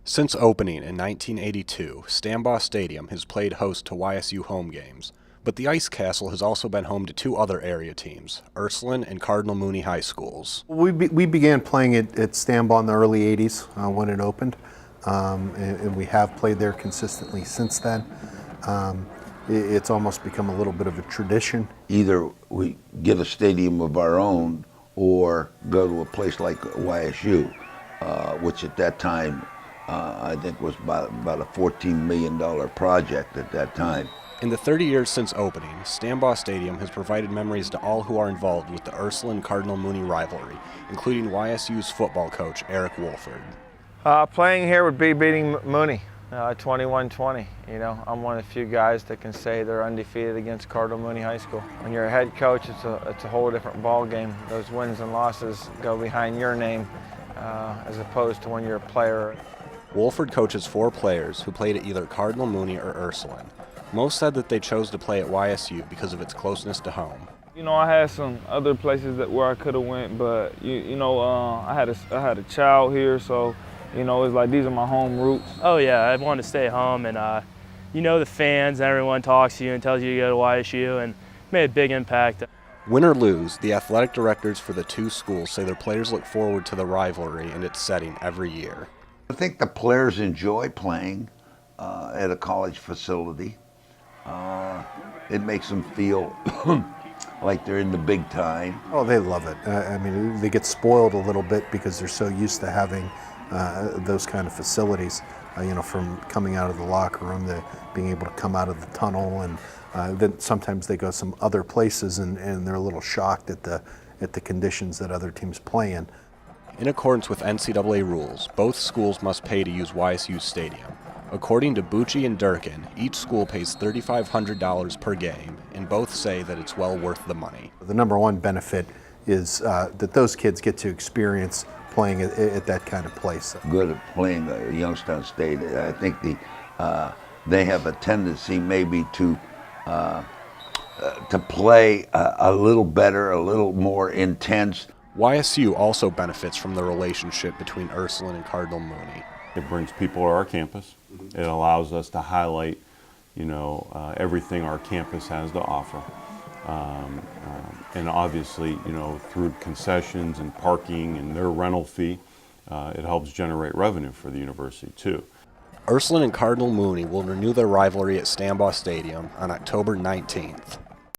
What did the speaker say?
Since opening in 1982, Stambaugh Stadium has played host to YSU home games, but the Ice Castle has also been home to two other area teams, Ursuline and Cardinal Mooney high schools. We began playing at Stambaugh in the early 80s when it opened, and we have played there consistently since then. It's almost become a little bit of a tradition. Either we get a stadium of our own or go to a place like YSU, which at that time I think was about a $14 million project at that time. In the 30 years since opening, Stambaugh Stadium has provided memories to all who are involved with the Ursuline-Cardinal Mooney rivalry, including YSU's football coach, Eric Wolford. Playing here would be beating Mooney, 21-20. You know, I'm one of the few guys that can say they're undefeated against Cardinal Mooney High School. When you're a head coach, it's a whole different ball game. Those wins and losses go behind your name as opposed to when you're a player. Wolford coaches 4 players who played at either Cardinal Mooney or Ursuline. Most said that they chose to play at YSU because of its closeness to home. You know, I had some other places where I could have went, but I had a child here, so you know, it's like these are my home roots. Oh yeah, I wanted to stay home, and you know, the fans, everyone talks to you and tells you to go to YSU, and made a big impact. Win or lose, the athletic directors for the two schools say their players look forward to the rivalry and its setting every year. I think the players enjoy playing at a college facility. It makes them feel like they're in the big time. Oh, they love it. I mean, they get spoiled a little bit because they're so used to having those kind of facilities, you know, from coming out of the locker room to being able to come out of the tunnel, and then sometimes they go some other places and they're a little shocked at the conditions that other teams play in. In accordance with NCAA rules, both schools must pay to use YSU's stadium. According to Bucci and Durkin, each school pays $3,500 per game, and both say that it's well worth the money. The number one benefit is that those kids get to experience playing at that kind of place. Good at playing at Youngstown State. I think they have a tendency maybe to play a little better, a little more intense. YSU also benefits from the relationship between Ursuline and Cardinal Mooney. It brings people to our campus. It allows us to highlight, everything our campus has to offer. And obviously, through concessions and parking and their rental fee, it helps generate revenue for the university too. Ursuline and Cardinal Mooney will renew their rivalry at Stambaugh Stadium on October 19th.